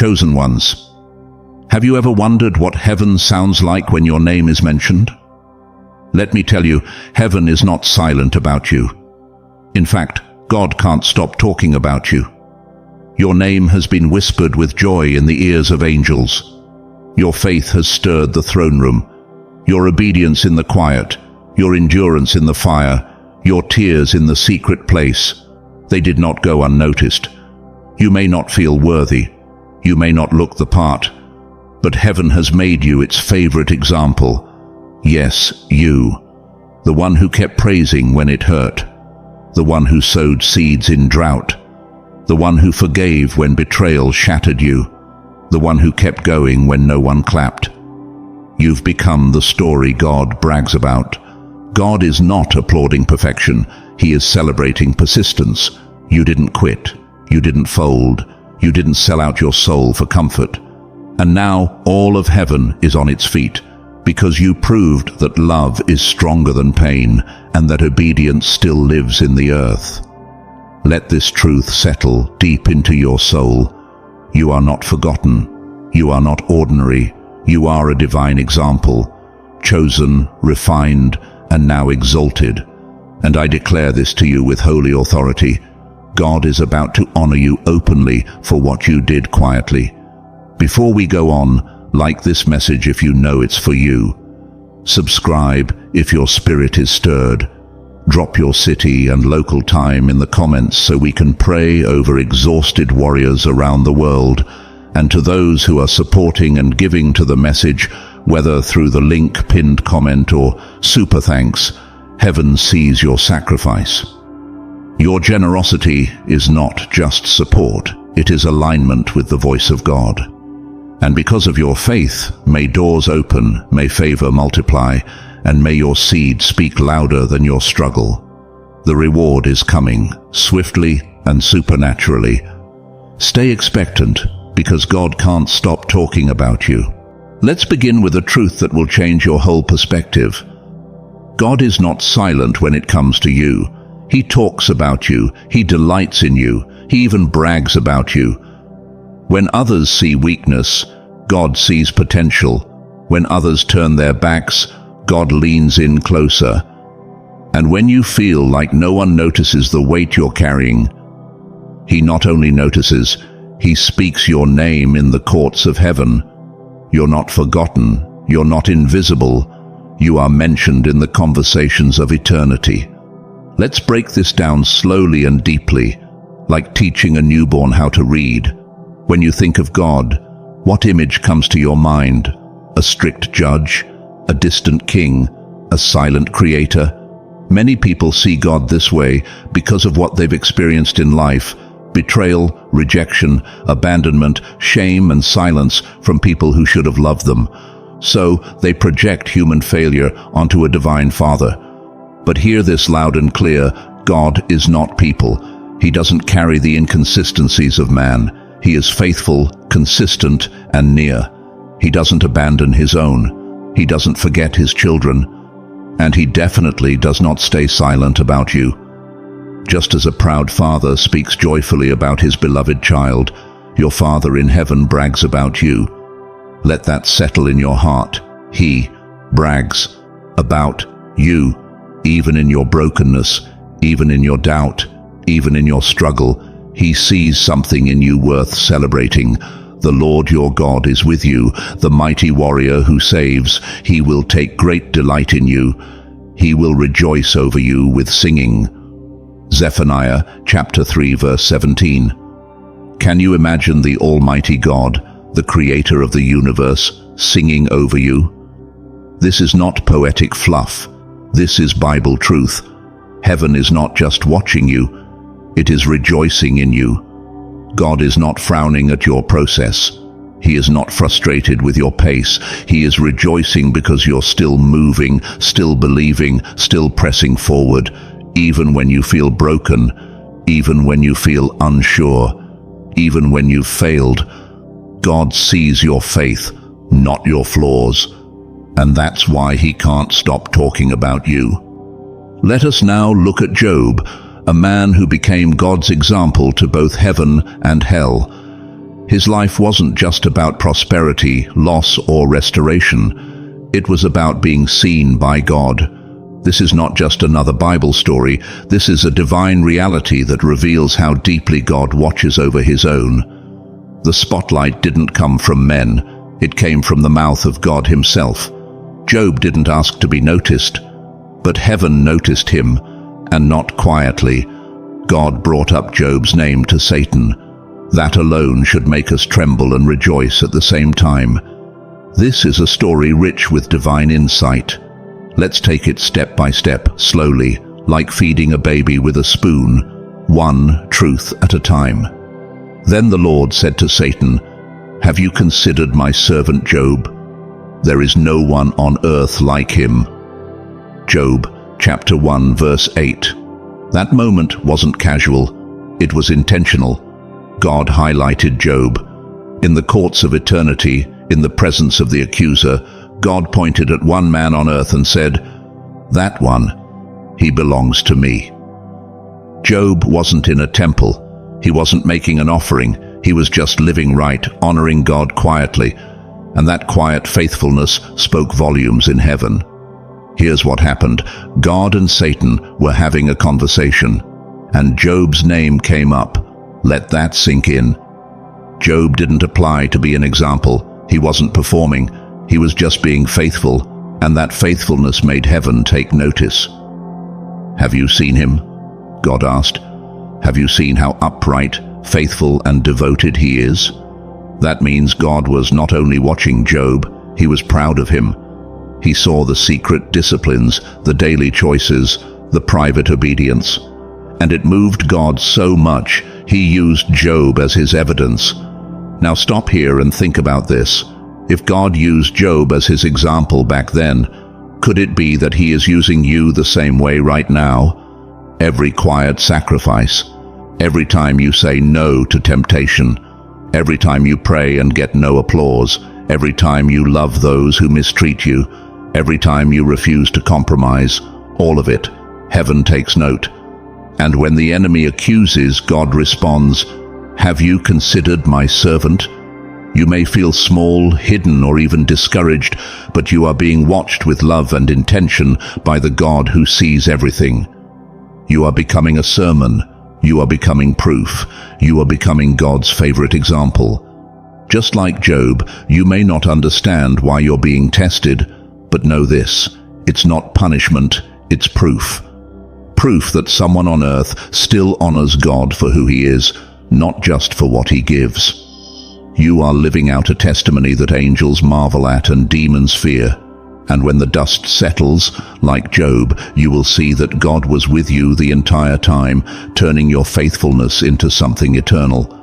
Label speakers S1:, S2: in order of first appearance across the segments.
S1: chosen ones. Have you ever wondered what heaven sounds like when your name is mentioned? Let me tell you, heaven is not silent about you. In fact, God can't stop talking about you. Your name has been whispered with joy in the ears of angels. Your faith has stirred the throne room. Your obedience in the quiet, your endurance in the fire, your tears in the secret place. They did not go unnoticed. You may not feel worthy. You may not look the part. But heaven has made you its favorite example. Yes, you. The one who kept praising when it hurt. The one who sowed seeds in drought. The one who forgave when betrayal shattered you. The one who kept going when no one clapped. You've become the story God brags about. God is not applauding perfection. He is celebrating persistence. You didn't quit. You didn't fold. You didn't sell out your soul for comfort. And now all of heaven is on its feet, because you proved that love is stronger than pain, and that obedience still lives in the earth. Let this truth settle deep into your soul. You are not forgotten. You are not ordinary. You are a divine example, chosen, refined, and now exalted. And I declare this to you with holy authority. God is about to honor you openly for what you did quietly. Before we go on, like this message if you know it's for you. Subscribe if your spirit is stirred. Drop your city and local time in the comments so we can pray over exhausted warriors around the world. And to those who are supporting and giving to the message, whether through the link pinned comment or super thanks, heaven sees your sacrifice. Your generosity is not just support, it is alignment with the voice of God. And because of your faith, may doors open, may favor multiply, and may your seed speak louder than your struggle. The reward is coming, swiftly and supernaturally. Stay expectant, because God can't stop talking about you. Let's begin with a truth that will change your whole perspective. God is not silent when it comes to you. He talks about you, He delights in you, He even brags about you. When others see weakness, God sees potential. When others turn their backs, God leans in closer. And when you feel like no one notices the weight you're carrying, He not only notices, He speaks your name in the courts of heaven. You're not forgotten, you're not invisible, you are mentioned in the conversations of eternity. Let's break this down slowly and deeply, like teaching a newborn how to read. When you think of God, what image comes to your mind? A strict judge? A distant king? A silent creator? Many people see God this way because of what they've experienced in life: betrayal, rejection, abandonment, shame, and silence from people who should have loved them. So they project human failure onto a divine Father. But hear this loud and clear: God is not people. He doesn't carry the inconsistencies of man. He is faithful, consistent, and near. He doesn't abandon His own. He doesn't forget His children. And He definitely does not stay silent about you. Just as a proud father speaks joyfully about his beloved child, your Father in heaven brags about you. Let that settle in your heart. He brags about you, even in your brokenness, even in your doubt, even in your struggle. He sees something in you worth celebrating. The Lord your God is with you, the mighty warrior who saves. He will take great delight in you. He will rejoice over you with singing. Zephaniah chapter 3 verse 17. Can you imagine the Almighty God, the Creator of the universe, singing over you? This is not poetic fluff. This is Bible truth. Heaven is not just watching you, it is rejoicing in you. God is not frowning at your process. He is not frustrated with your pace. He is rejoicing because you're still moving, still believing, still pressing forward, even when you feel broken, even when you feel unsure, even when you've failed. God sees your faith, not your flaws, and that's why He can't stop talking about you. Let us now look at Job, a man who became God's example to both heaven and hell. His life wasn't just about prosperity, loss, or restoration. It was about being seen by God. This is not just another Bible story. This is a divine reality that reveals how deeply God watches over his own. The spotlight didn't come from men. It came from the mouth of God himself. Job didn't ask to be noticed, but heaven noticed him, and not quietly. God brought up Job's name to Satan. That alone should make us tremble and rejoice at the same time. This is a story rich with divine insight. Let's take it step by step, slowly, like feeding a baby with a spoon, one truth at a time. Then the Lord said to Satan, "Have you considered my servant Job? There is no one on earth like him." Job chapter 1 verse 8. That moment wasn't casual, it was intentional. God highlighted Job. In the courts of eternity, in the presence of the accuser, God pointed at one man on earth and said, "That one, he belongs to me." Job wasn't in a temple. He wasn't making an offering. He was just living right, honoring God quietly. And that quiet faithfulness spoke volumes in heaven. Here's what happened. God and Satan were having a conversation, and Job's name came up. Let that sink in. Job didn't apply to be an example. He wasn't performing. He was just being faithful, and that faithfulness made heaven take notice. "Have you seen him?" God asked. "Have you seen how upright, faithful, and devoted he is?" That means God was not only watching Job, he was proud of him. He saw the secret disciplines, the daily choices, the private obedience. And it moved God so much, he used Job as his evidence. Now stop here and think about this. If God used Job as his example back then, could it be that he is using you the same way right now? Every quiet sacrifice, every time you say no to temptation, every time you pray and get no applause, every time you love those who mistreat you, every time you refuse to compromise, all of it, heaven takes note. And when the enemy accuses, God responds, "Have you considered my servant?" You may feel small, hidden, or even discouraged, but you are being watched with love and intention by the God who sees everything. You are becoming a sermon. You are becoming proof. You are becoming God's favorite example. Just like Job, you may not understand why you're being tested, but know this: it's not punishment, it's proof. Proof that someone on earth still honors God for who he is, not just for what he gives. You are living out a testimony that angels marvel at and demons fear. And when the dust settles, like Job, you will see that God was with you the entire time, turning your faithfulness into something eternal.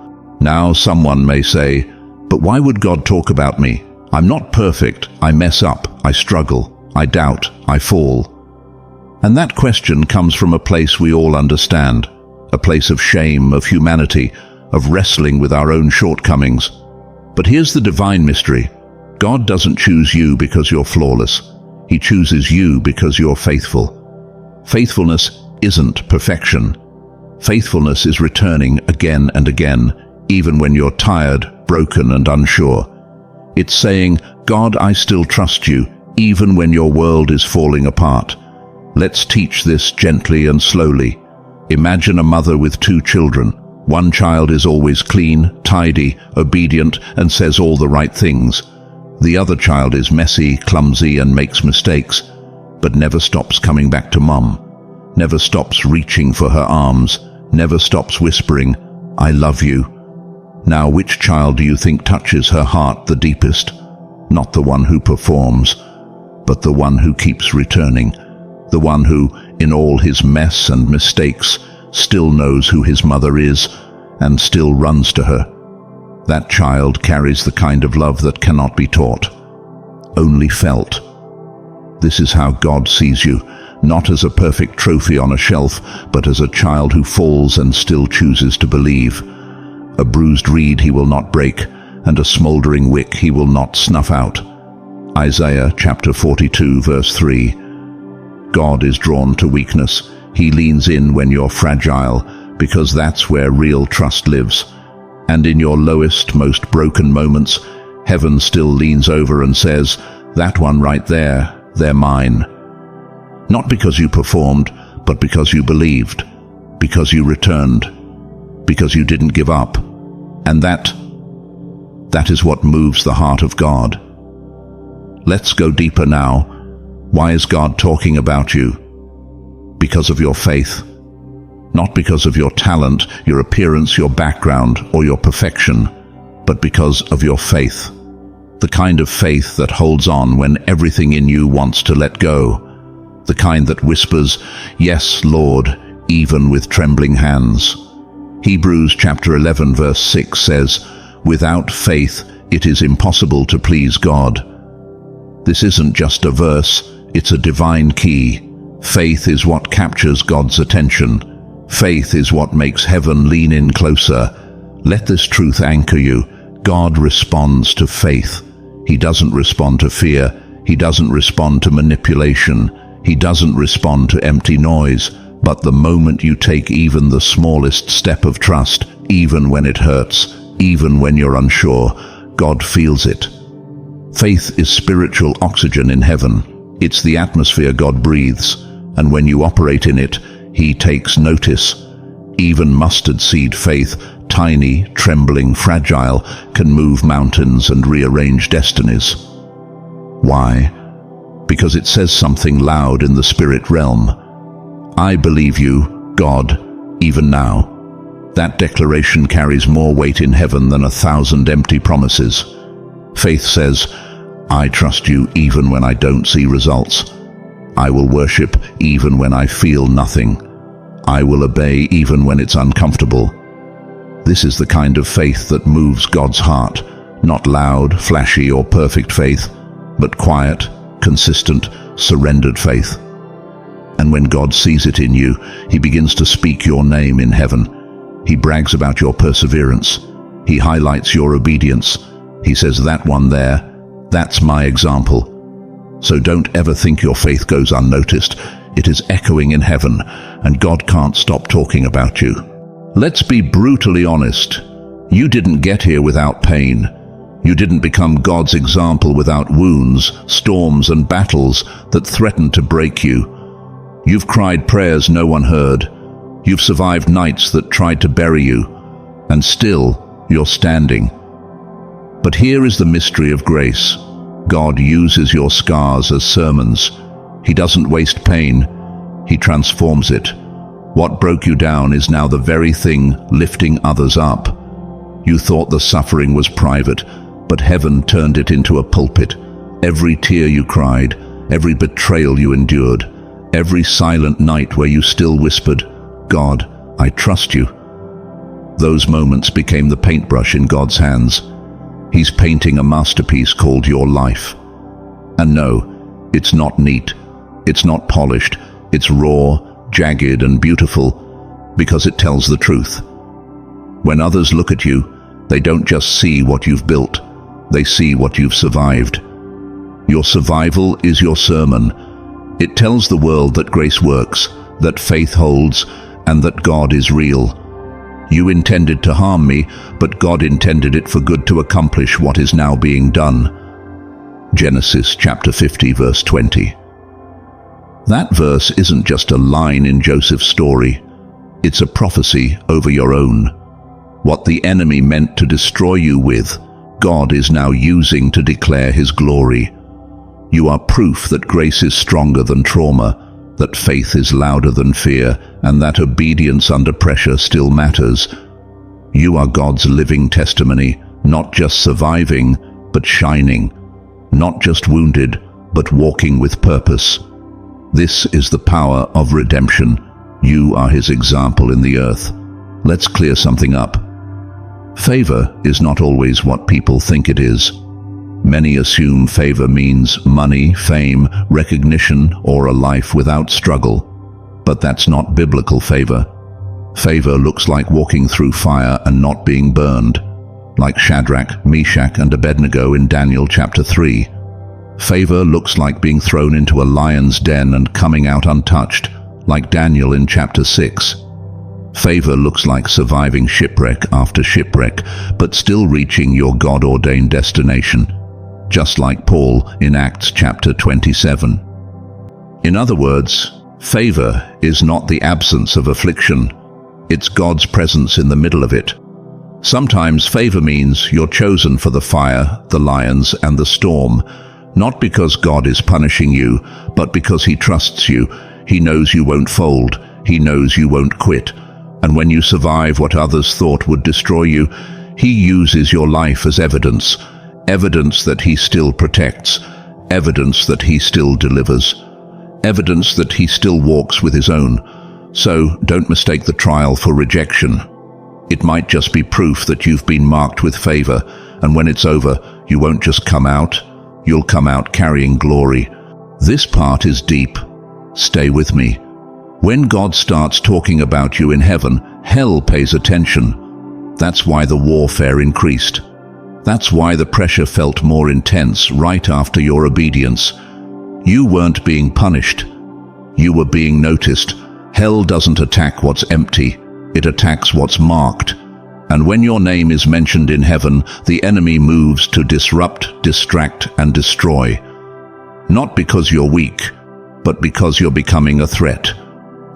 S1: Now someone may say, "But why would God talk about me? I'm not perfect. I mess up. I struggle. I doubt. I fall." And that question comes from a place we all understand, a place of shame, of humanity, of wrestling with our own shortcomings. But here's the divine mystery. God doesn't choose you because you're flawless. He chooses you because you're faithful. Faithfulness isn't perfection. Faithfulness is returning again and again, even when you're tired, broken, and unsure. It's saying, "God, I still trust you, even when your world is falling apart." Let's teach this gently and slowly. Imagine a mother with 2 children. One child is always clean, tidy, obedient, and says all the right things. The other child is messy, clumsy, and makes mistakes, but never stops coming back to mom, never stops reaching for her arms, never stops whispering, "I love you." Now, which child do you think touches her heart the deepest? Not the one who performs, but the one who keeps returning, the one who, in all his mess and mistakes, still knows who his mother is and still runs to her. That child carries the kind of love that cannot be taught, only felt. This is how God sees you, not as a perfect trophy on a shelf, but as a child who falls and still chooses to believe. A bruised reed he will not break, and a smoldering wick he will not snuff out. Isaiah chapter 42 verse 3. God is drawn to weakness. He leans in when you're fragile, because that's where real trust lives. And in your lowest, most broken moments, heaven still leans over and says, "That one right there, they're mine." Not because you performed, but because you believed, because you returned, because you didn't give up. And that is what moves the heart of God. Let's go deeper now. Why is God talking about you? Because of your faith. Not because of your talent, your appearance, your background, or your perfection, but because of your faith. The kind of faith that holds on when everything in you wants to let go. The kind that whispers, "Yes, Lord," even with trembling hands. Hebrews chapter 11 verse 6 says, "Without faith it is impossible to please God." This isn't just a verse, it's a divine key. Faith is what captures God's attention. Faith is what makes heaven lean in closer. Let this truth anchor you. God responds to faith. He doesn't respond to fear. He doesn't respond to manipulation. He doesn't respond to empty noise. But the moment you take even the smallest step of trust, even when it hurts, even when you're unsure, God feels it. Faith is spiritual oxygen in heaven. It's the atmosphere God breathes, and when you operate in it, He takes notice. Even mustard seed faith, tiny, trembling, fragile, can move mountains and rearrange destinies. Why? Because it says something loud in the spirit realm. I believe you, God, even now. That declaration carries more weight in heaven than 1,000 empty promises. Faith says, I trust you even when I don't see results. I will worship even when I feel nothing. I will obey even when it's uncomfortable. This is the kind of faith that moves God's heart, not loud, flashy, or perfect faith, but quiet, consistent, surrendered faith. And when God sees it in you, He begins to speak your name in heaven. He brags about your perseverance. He highlights your obedience. He says, "That one there, that's my example." So don't ever think your faith goes unnoticed. It is echoing in heaven, and God can't stop talking about you. Let's be brutally honest. You didn't get here without pain. You didn't become God's example without wounds, storms, and battles that threatened to break you. You've cried prayers no one heard. You've survived nights that tried to bury you, and still you're standing. But here is the mystery of grace. God uses your scars as sermons. He doesn't waste pain. He transforms it. What broke you down is now the very thing lifting others up. You thought the suffering was private, but heaven turned it into a pulpit. Every tear you cried, every betrayal you endured, every silent night where you still whispered, "God, I trust you." Those moments became the paintbrush in God's hands. He's painting a masterpiece called your life. And no, it's not neat. It's not polished. It's raw, jagged, and beautiful because it tells the truth. When others look at you, they don't just see what you've built. They see what you've survived. Your survival is your sermon. It tells the world that grace works, that faith holds, and that God is real. You intended to harm me, but God intended it for good to accomplish what is now being done. Genesis chapter 50 verse 20. That verse isn't just a line in Joseph's story. It's a prophecy over your own. What the enemy meant to destroy you with, God is now using to declare His glory. You are proof that grace is stronger than trauma, that faith is louder than fear, and that obedience under pressure still matters. You are God's living testimony, not just surviving, but shining. Not just wounded, but walking with purpose. This is the power of redemption. You are His example in the earth. Let's clear something up. Favor is not always what people think it is. Many assume favor means money, fame, recognition, or a life without struggle. But that's not biblical favor. Favor looks like walking through fire and not being burned, like Shadrach, Meshach, and Abednego in Daniel chapter 3. Favor looks like being thrown into a lion's den and coming out untouched, like Daniel in chapter 6. Favor looks like surviving shipwreck after shipwreck, but still reaching your God-ordained destination, just like Paul in Acts chapter 27. In other words, favor is not the absence of affliction, it's God's presence in the middle of it. Sometimes favor means you're chosen for the fire, the lions, and the storm, not because God is punishing you, but because He trusts you. He knows you won't fold. He knows you won't quit. And when you survive what others thought would destroy you, He uses your life as evidence. Evidence that He still protects. Evidence that He still delivers. Evidence that He still walks with His own. So don't mistake the trial for rejection. It might just be proof that you've been marked with favor, and when it's over, you won't just come out, you'll come out carrying glory. This part is deep. Stay with me. When God starts talking about you in heaven, hell pays attention. That's why the warfare increased. That's why the pressure felt more intense right after your obedience. You weren't being punished. You were being noticed. Hell doesn't attack what's empty. It attacks what's marked. And when your name is mentioned in heaven, the enemy moves to disrupt, distract, and destroy. Not because you're weak, but because you're becoming a threat.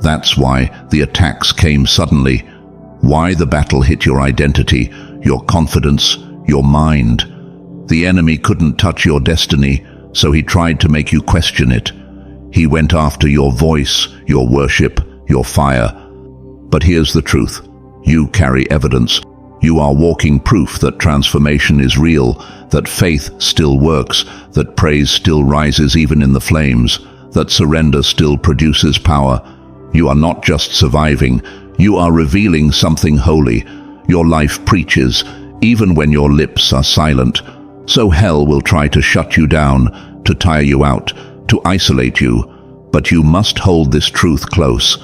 S1: That's why the attacks came suddenly. Why the battle hit your identity, your confidence, your mind. The enemy couldn't touch your destiny, so he tried to make you question it. He went after your voice, your worship, your fire. But here's the truth. You carry evidence. You are walking proof that transformation is real, that faith still works, that praise still rises even in the flames, that surrender still produces power. You are not just surviving, you are revealing something holy. Your life preaches, even when your lips are silent. So hell will try to shut you down, to tire you out, to isolate you. But you must hold this truth close.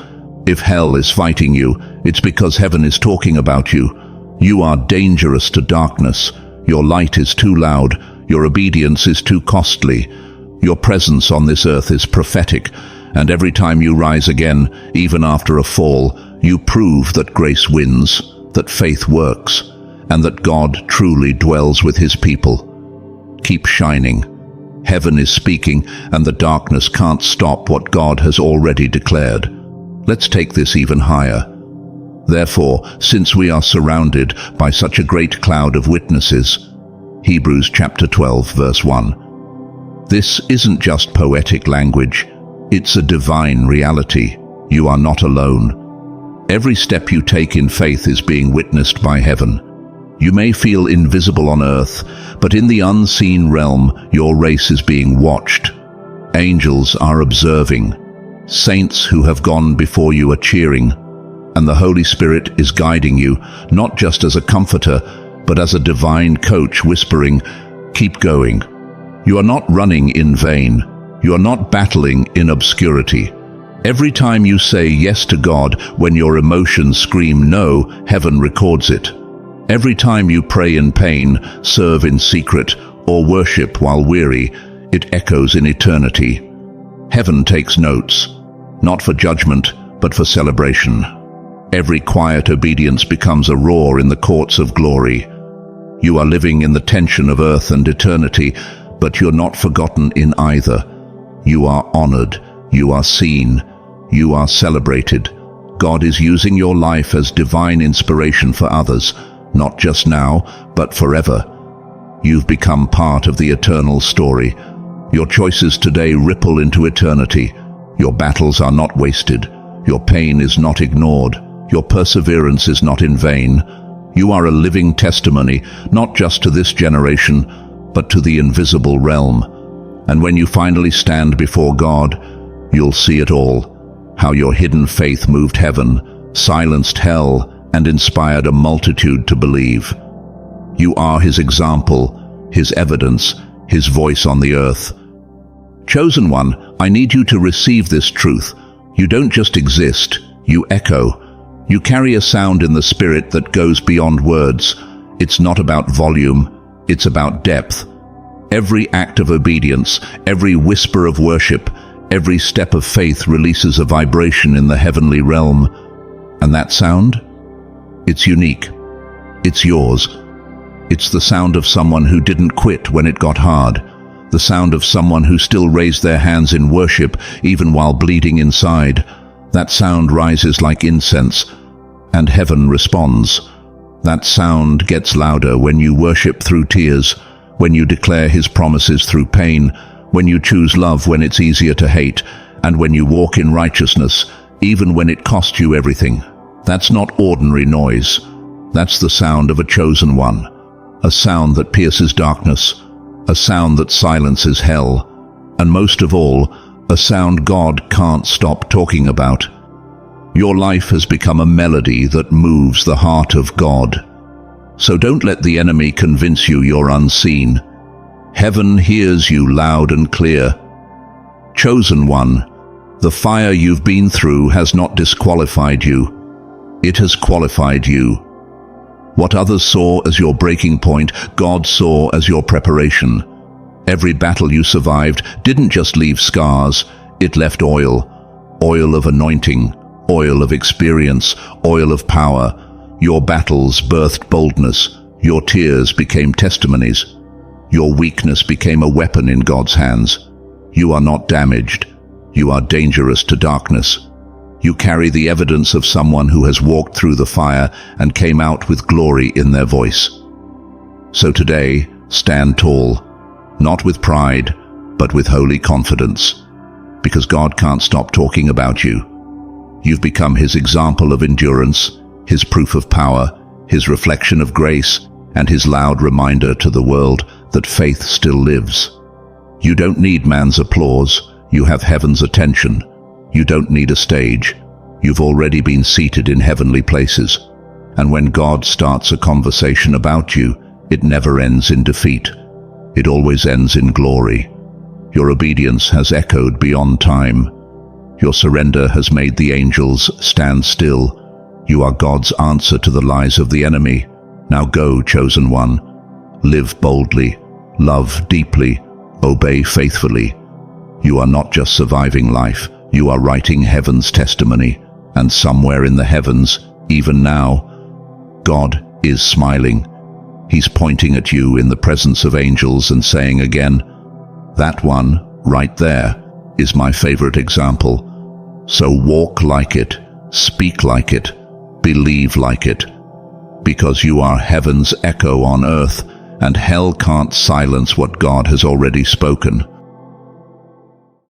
S1: If hell is fighting you, it's because heaven is talking about you. You are dangerous to darkness. Your light is too loud. Your obedience is too costly. Your presence on this earth is prophetic. And every time you rise again, even after a fall, you prove that grace wins, that faith works, and that God truly dwells with His people. Keep shining. Heaven is speaking, and the darkness can't stop what God has already declared. Let's take this even higher. Therefore, since we are surrounded by such a great cloud of witnesses, Hebrews chapter 12, verse 1. This isn't just poetic language. It's a divine reality. You are not alone. Every step you take in faith is being witnessed by heaven. You may feel invisible on earth, but in the unseen realm, your race is being watched. Angels are observing. Saints who have gone before you are cheering. And the Holy Spirit is guiding you, not just as a comforter, but as a divine coach whispering, "Keep going." You are not running in vain. You are not battling in obscurity. Every time you say yes to God when your emotions scream no, heaven records it. Every time you pray in pain, serve in secret, or worship while weary, it echoes in eternity. Heaven takes notes, not for judgment, but for celebration. Every quiet obedience becomes a roar in the courts of glory. You are living in the tension of earth and eternity, but you're not forgotten in either. You are honored, you are seen, you are celebrated. God is using your life as divine inspiration for others, not just now, but forever. You've become part of the eternal story. Your choices today ripple into eternity. Your battles are not wasted. Your pain is not ignored. Your perseverance is not in vain. You are a living testimony, not just to this generation, but to the invisible realm. And when you finally stand before God, you'll see it all. How your hidden faith moved heaven, silenced hell, and inspired a multitude to believe. You are His example, His evidence, His voice on the earth. Chosen one, I need you to receive this truth. You don't just exist, you echo. You carry a sound in the spirit that goes beyond words. It's not about volume, it's about depth. Every act of obedience, every whisper of worship, every step of faith releases a vibration in the heavenly realm. And that sound? It's unique. It's yours. It's the sound of someone who didn't quit when it got hard. The sound of someone who still raised their hands in worship even while bleeding inside. That sound rises like incense, and heaven responds. That sound gets louder when you worship through tears, when you declare His promises through pain, when you choose love when it's easier to hate, and when you walk in righteousness, even when it costs you everything. That's not ordinary noise. That's the sound of a chosen one. A sound that pierces darkness. A sound that silences hell. And most of all, a sound God can't stop talking about. Your life has become a melody that moves the heart of God. So don't let the enemy convince you you're unseen. Heaven hears you loud and clear. Chosen one, the fire you've been through has not disqualified you. It has qualified you. What others saw as your breaking point, God saw as your preparation. Every battle you survived didn't just leave scars, it left oil. Oil of anointing, oil of experience, oil of power. Your battles birthed boldness. Your tears became testimonies. Your weakness became a weapon in God's hands. You are not damaged. You are dangerous to darkness. You carry the evidence of someone who has walked through the fire and came out with glory in their voice. So today, stand tall, not with pride, but with holy confidence, because God can't stop talking about you. You've become His example of endurance, His proof of power, His reflection of grace, and His loud reminder to the world that faith still lives. You don't need man's applause, you have heaven's attention. You don't need a stage. You've already been seated in heavenly places. And when God starts a conversation about you, it never ends in defeat. It always ends in glory. Your obedience has echoed beyond time. Your surrender has made the angels stand still. You are God's answer to the lies of the enemy. Now go, chosen one. Live boldly, love deeply, obey faithfully. You are not just surviving life. You are writing heaven's testimony, and somewhere in the heavens, even now, God is smiling. He's pointing at you in the presence of angels and saying again, "That one, right there, is my favorite example. So walk like it, speak like it, believe like it, because you are heaven's echo on earth, and hell can't silence what God has already spoken."